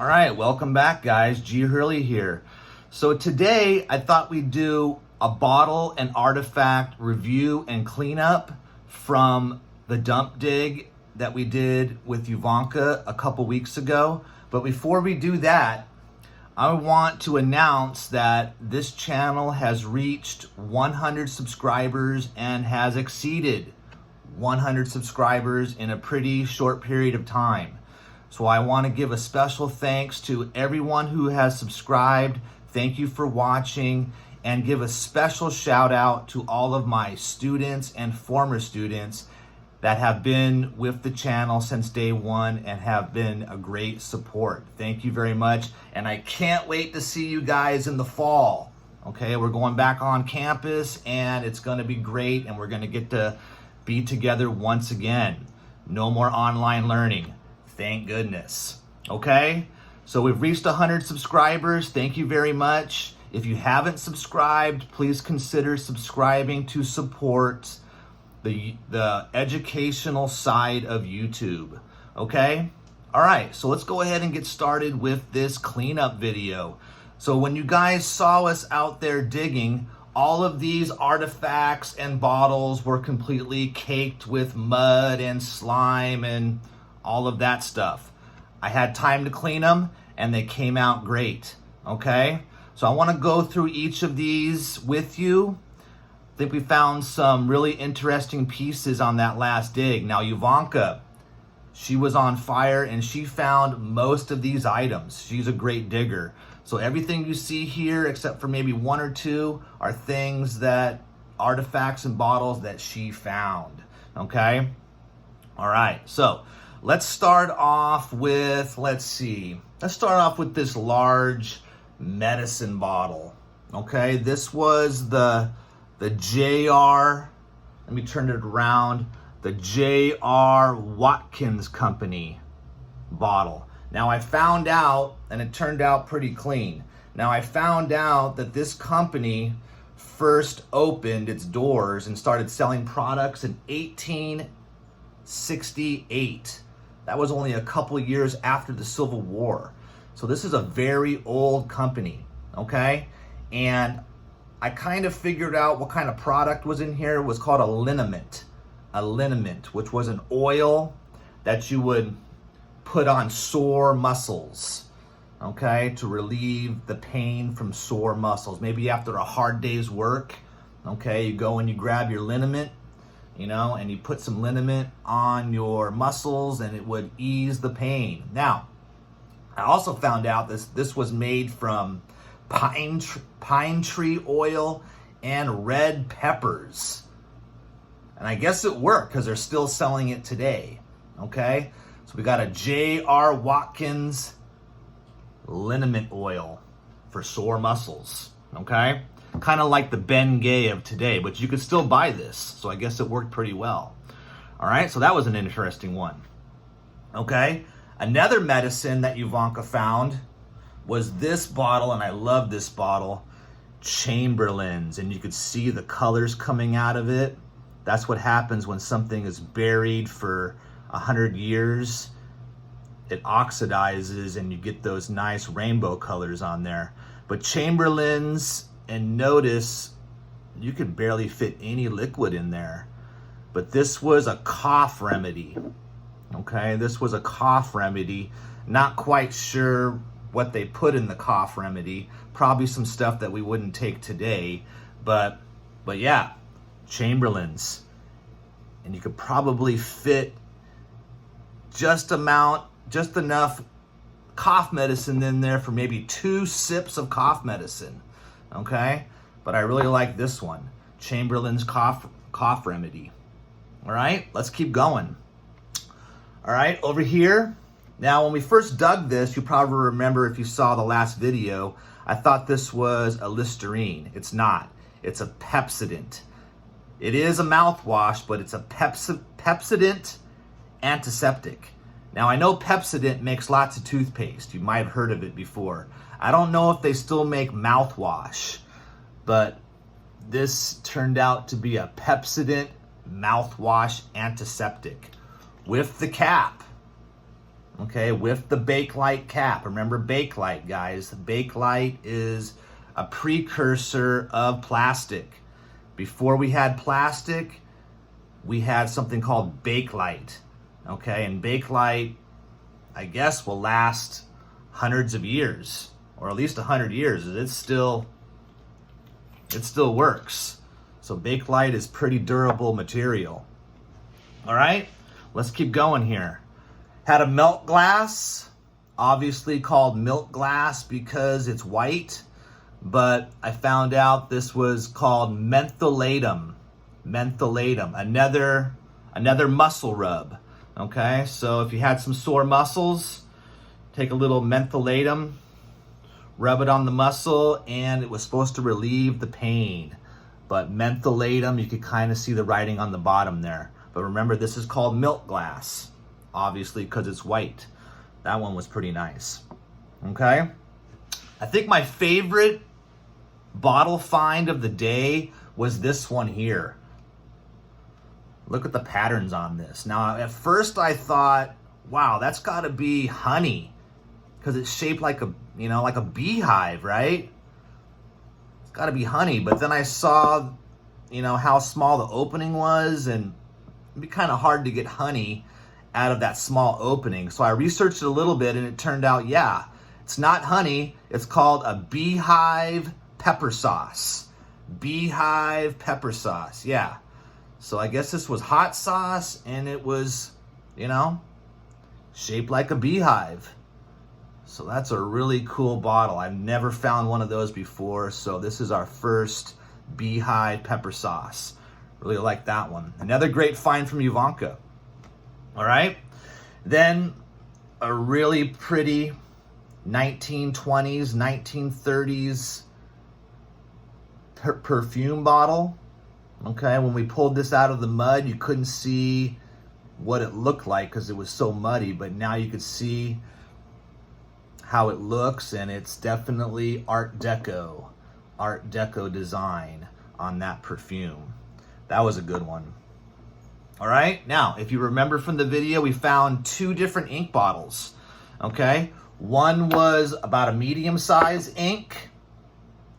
All right, welcome back, guys. G. Hurley here. So today I thought we'd do a bottle and artifact review and cleanup from the dump dig that we did with Ivanka a couple weeks ago. But before we do that, I want to announce that this channel has reached 100 subscribers and has exceeded 100 subscribers in a pretty short period of time. So I want to give a special thanks to everyone who has subscribed. Thank you for watching, and give a special shout out to all of my students and former students that have been with the channel since day one and have been a great support. Thank you very much. And I can't wait to see you guys in the fall. Okay, we're going back on campus and it's going to be great, and we're going to get to be together once again. No more online learning. Thank goodness. Okay, so we've reached 100 subscribers. Thank you very much. If you haven't subscribed, please consider subscribing to support the educational side of YouTube. Okay, all right, so let's go ahead and get started with this cleanup video. So when you guys saw us out there digging, all of these artifacts and bottles were completely caked with mud and slime and all of that stuff. I had time to clean them and they came out great. Okay, so I want to go through each of these with you. I think we found some really interesting pieces on that last dig. Now Ivanka, she was on fire and she found most of these items. She's a great digger. So everything you see here, except for maybe one or two, are things that, artifacts and bottles that she found. Okay, all right, so let's start off with, let's start off with this large medicine bottle. Okay, this was the JR, let me turn it around, the J.R. Watkins Company bottle. Now I found out, and it turned out pretty clean. Now I found out that this company first opened its doors and started selling products in 1868. That was only a couple years after the Civil War. So this is a very old company, okay? And I kind of figured out what kind of product was in here. It was called a liniment. A liniment, which was an oil that you would put on sore muscles, okay? To relieve the pain from sore muscles. Maybe after a hard day's work, okay? You go and you grab your liniment, you know, and you put some liniment on your muscles and it would ease the pain. Now, I also found out this was made from pine tree oil and red peppers. And I guess it worked because they're still selling it today, okay? So we got a J.R. Watkins liniment oil for sore muscles, okay? Kind of like the Ben Gay of today, but you could still buy this. So I guess it worked pretty well. All right, so that was an interesting one. Okay, another medicine that Ivanka found was this bottle, and I love this bottle, Chamberlain's, and you could see the colors coming out of it. That's what happens when something is buried for 100 years. It oxidizes and you get those nice rainbow colors on there. But Chamberlain's, and notice you could barely fit any liquid in there. But this was a cough remedy. Okay, this was a cough remedy. Not quite sure what they put in the cough remedy. Probably some stuff that we wouldn't take today. But yeah, Chamberlain's. And you could probably fit just enough cough medicine in there for maybe 2 sips of cough medicine. Okay, but I really like this one, Chamberlain's cough remedy. All right, let's keep going. All right, over here. Now, when we first dug this, you probably remember if you saw the last video, I thought this was a Listerine. It's not. It's a Pepsodent. It is a mouthwash, but it's a Pepsodent antiseptic. Now, I know Pepsodent makes lots of toothpaste. You might have heard of it before. I don't know if they still make mouthwash, but this turned out to be a Pepsodent mouthwash antiseptic with the cap. okay, with the Bakelite cap. Remember Bakelite, guys. Bakelite is a precursor of plastic. Before we had plastic, we had something called Bakelite, okay? And Bakelite, I guess, will last hundreds of years, or at least 100 years. It still works. So Bakelite is pretty durable material. All right, let's keep going here. Had a milk glass, obviously called milk glass because it's white, but I found out this was called mentholatum. Mentholatum, another muscle rub. Okay, so if you had some sore muscles, take a little mentholatum, rub it on the muscle, and it was supposed to relieve the pain. But mentholatum, you could kind of see the writing on the bottom there. But remember, this is called milk glass, obviously because it's white. That one was pretty nice. Okay, I think my favorite bottle find of the day was this one here. Look at the patterns on this. Now, at first I thought, wow, that's got to be honey, because it's shaped like a, like a beehive, right? It's got to be honey. But then I saw, how small the opening was, and it'd be kind of hard to get honey out of that small opening. So I researched it a little bit, and it turned out, yeah, it's not honey. It's called a beehive pepper sauce. Beehive pepper sauce, yeah. So I guess this was hot sauce, and it was, shaped like a beehive. So that's a really cool bottle. I've never found one of those before. So this is our first beehive pepper sauce. Really like that one. Another great find from Ivanka. All right. Then a really pretty 1920s, 1930s perfume bottle. Okay, when we pulled this out of the mud, you couldn't see what it looked like because it was so muddy, but now you could see how it looks, and it's definitely Art Deco design on that perfume. That was a good one. All right, now, if you remember from the video, we found two different ink bottles, okay? One was about a medium size ink.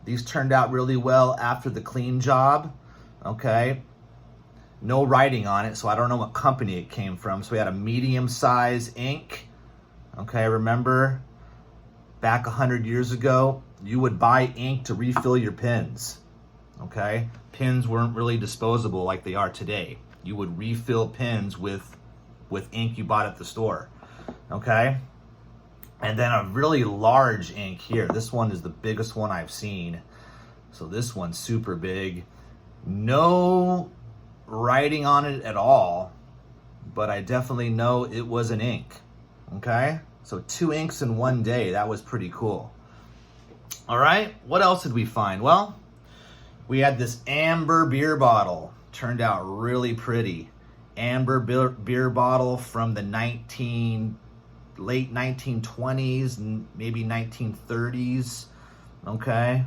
These turned out really well after the clean job. Okay, no writing on it, so I don't know what company it came from. So we had a medium size ink. Okay, remember back 100 years ago, you would buy ink to refill your pens. Okay, pens weren't really disposable like they are today. You would refill pens with ink you bought at the store. Okay, and then a really large ink here. This one is the biggest one I've seen. So this one's super big. No writing on it at all, but I definitely know it was an ink. Okay, so 2 inks in one day. That was pretty cool. All right, what else did we find? Well, we had this amber beer bottle. Turned out really pretty. Amber beer bottle from the late 1920s, maybe 1930s. Okay,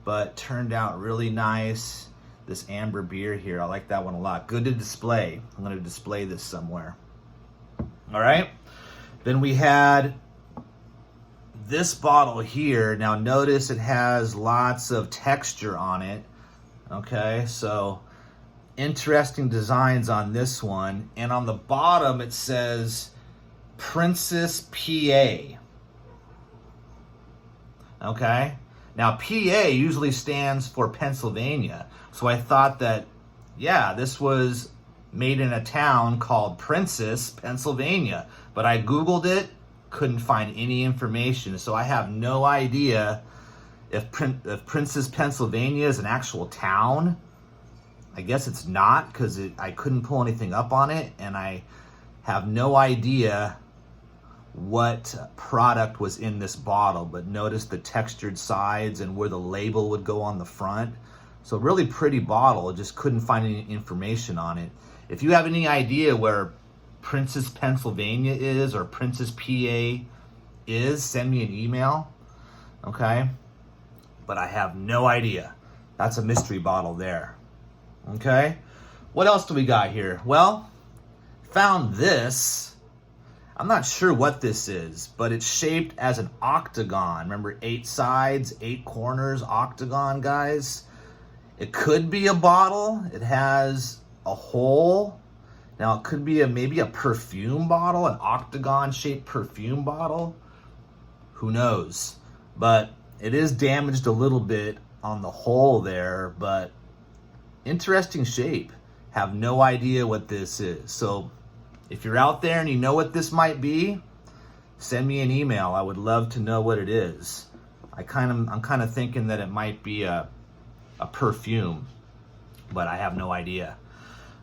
but turned out really nice. This amber beer here, I like that one a lot. Good to display. I'm going to display this somewhere. All right. Then we had this bottle here. Now notice it has lots of texture on it. Okay, so interesting designs on this one. And on the bottom it says Princess PA. Okay. Now, PA usually stands for Pennsylvania. So I thought that, yeah, this was made in a town called Princess, Pennsylvania. But I Googled it, couldn't find any information. So I have no idea if Princess, Pennsylvania is an actual town. I guess it's not, because I couldn't pull anything up on it. And I have no idea what product was in this bottle, but notice the textured sides and where the label would go on the front. So really pretty bottle, just couldn't find any information on it. If you have any idea where Princess, Pennsylvania is, or Princess PA is, send me an email, okay? But I have no idea. That's a mystery bottle there, okay? What else do we got here? Well, found this. I'm not sure what this is, but it's shaped as an octagon. Remember, 8 sides, 8 corners, octagon, guys. It could be a bottle. It has a hole. Now, it could be maybe a perfume bottle, an octagon-shaped perfume bottle. Who knows? But it is damaged a little bit on the hole there, but interesting shape. Have no idea what this is. So if you're out there and you know what this might be, send me an email. I would love to know what it is. I'm kind of thinking that it might be a perfume, but I have no idea.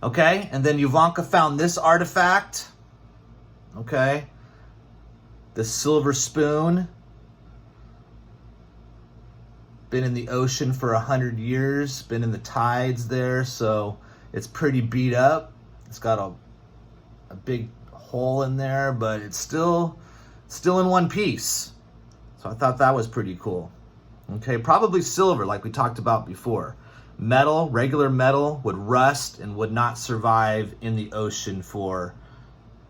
Okay, and then Ivanka found this artifact. Okay, the silver spoon. Been in the ocean for 100 years, been in the tides there, so it's pretty beat up. It's got a big hole in there, but it's still in one piece. So I thought that was pretty cool. Okay, probably silver like we talked about before. Metal, regular metal, would rust and would not survive in the ocean for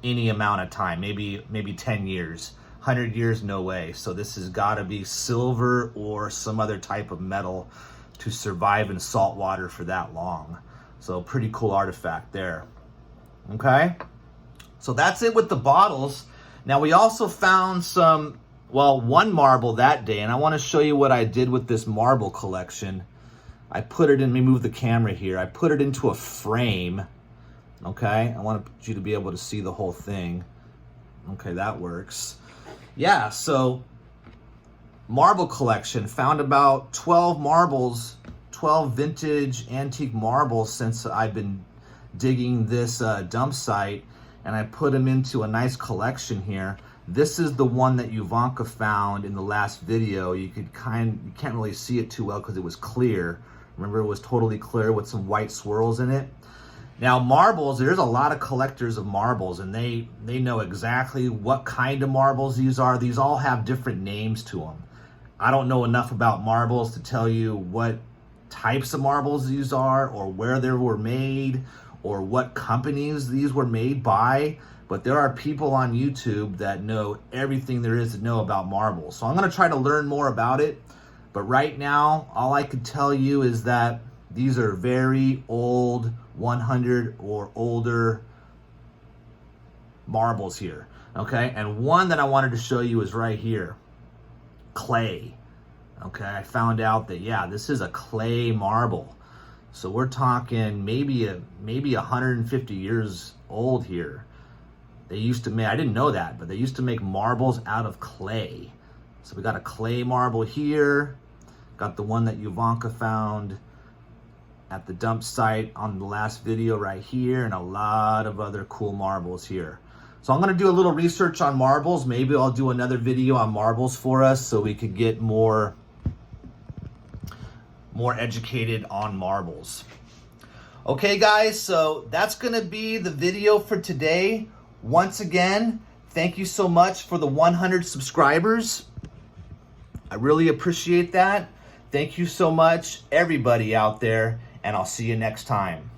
any amount of time, maybe 10 years. 100 years, no way. So this has got to be silver or some other type of metal to survive in salt water for that long. So pretty cool artifact there. Okay, so that's it with the bottles. Now we also found one marble that day, and I want to show you what I did with this marble collection. I put it in, let me move the camera here. I put it into a frame. Okay, I want you to be able to see the whole thing. Okay, that works. Yeah, so marble collection, found about 12 marbles, 12 vintage antique marbles since I've been digging this dump site, and I put them into a nice collection here. This is the one that Ivanka found in the last video. You can't really see it too well because it was clear. Remember, it was totally clear with some white swirls in it. Now, marbles, there's a lot of collectors of marbles, and they know exactly what kind of marbles these are. These all have different names to them. I don't know enough about marbles to tell you what types of marbles these are, or where they were made, or what companies these were made by, but there are people on YouTube that know everything there is to know about marbles. So I'm going to try to learn more about it, but right now, all I can tell you is that these are very old, 100 or older marbles here, okay? And one that I wanted to show you is right here, clay, okay? I found out that, yeah, this is a clay marble. So we're talking maybe 150 years old here. They used to make, I didn't know that, but they used to make marbles out of clay. So we got a clay marble here, got the one that Ivanka found at the dump site on the last video right here, and a lot of other cool marbles here. So I'm going to do a little research on marbles. Maybe I'll do another video on marbles for us so we could get more educated on marbles. Okay, guys, so that's going to be the video for today. Once again, thank you so much for the 100 subscribers. I really appreciate that. Thank you so much, everybody out there, and I'll see you next time.